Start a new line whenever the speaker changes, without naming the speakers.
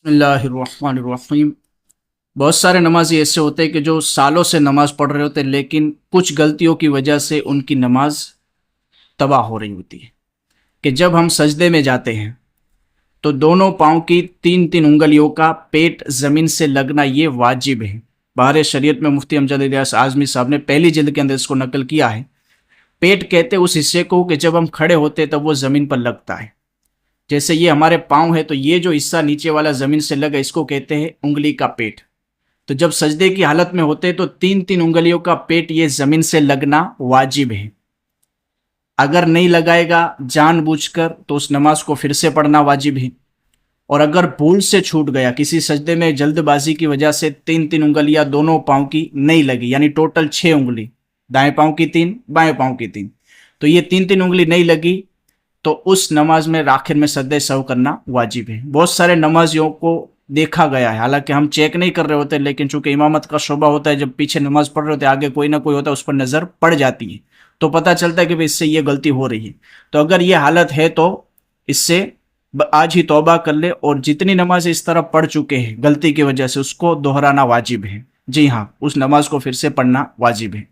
बिस्मिल्लाहिर्रहमानिर्रहीम। बहुत सारे नमाजी ऐसे होते हैं कि जो सालों से नमाज पढ़ रहे होते हैं, लेकिन कुछ गलतियों की वजह से उनकी नमाज तबाह हो रही होती है। कि जब हम सजदे में जाते हैं तो दोनों पाँव की तीन तीन उंगलियों का पेट ज़मीन से लगना ये वाजिब है। बाहर शरीयत में मुफ्ती अमजद इलियास आज़मी साहब ने पहली जिल्द के अंदर इसको नकल किया है। पेट कहते उस हिस्से को कि जब हम खड़े होते तब वो ज़मीन पर लगता है। जैसे ये हमारे पाँव है तो ये जो हिस्सा नीचे वाला ज़मीन से लगा इसको कहते हैं उंगली का पेट। तो जब सजदे की हालत में होते तो तीन तीन उंगलियों का पेट ये ज़मीन से लगना वाजिब है। अगर नहीं लगाएगा जानबूझकर तो उस नमाज को फिर से पढ़ना वाजिब है। और अगर भूल से छूट गया, किसी सजदे में जल्दबाजी की वजह से तीन तीन उंगलियां दोनों पाँव की नहीं लगी, यानी टोटल 6 उंगली, दाएं पाँव की 3, बाएं पाँव की 3, तो ये तीन तीन उंगली नहीं लगी तो उस नमाज में आखिर में सजदे सहव करना वाजिब है। बहुत सारे नमाजियों को देखा गया है, हालांकि हम चेक नहीं कर रहे होते, लेकिन चूंकि इमामत का शोबा होता है, जब पीछे नमाज पढ़ रहे होते आगे कोई ना कोई होता है, उस पर नज़र पड़ जाती है तो पता चलता है कि भाई इससे ये गलती हो रही है। तो अगर ये हालत है तो इससे आज ही तौबा कर ले और जितनी नमाज इस तरह पढ़ चुके हैं गलती की वजह से उसको दोहराना वाजिब है। जी हाँ, उस नमाज को फिर से पढ़ना वाजिब है।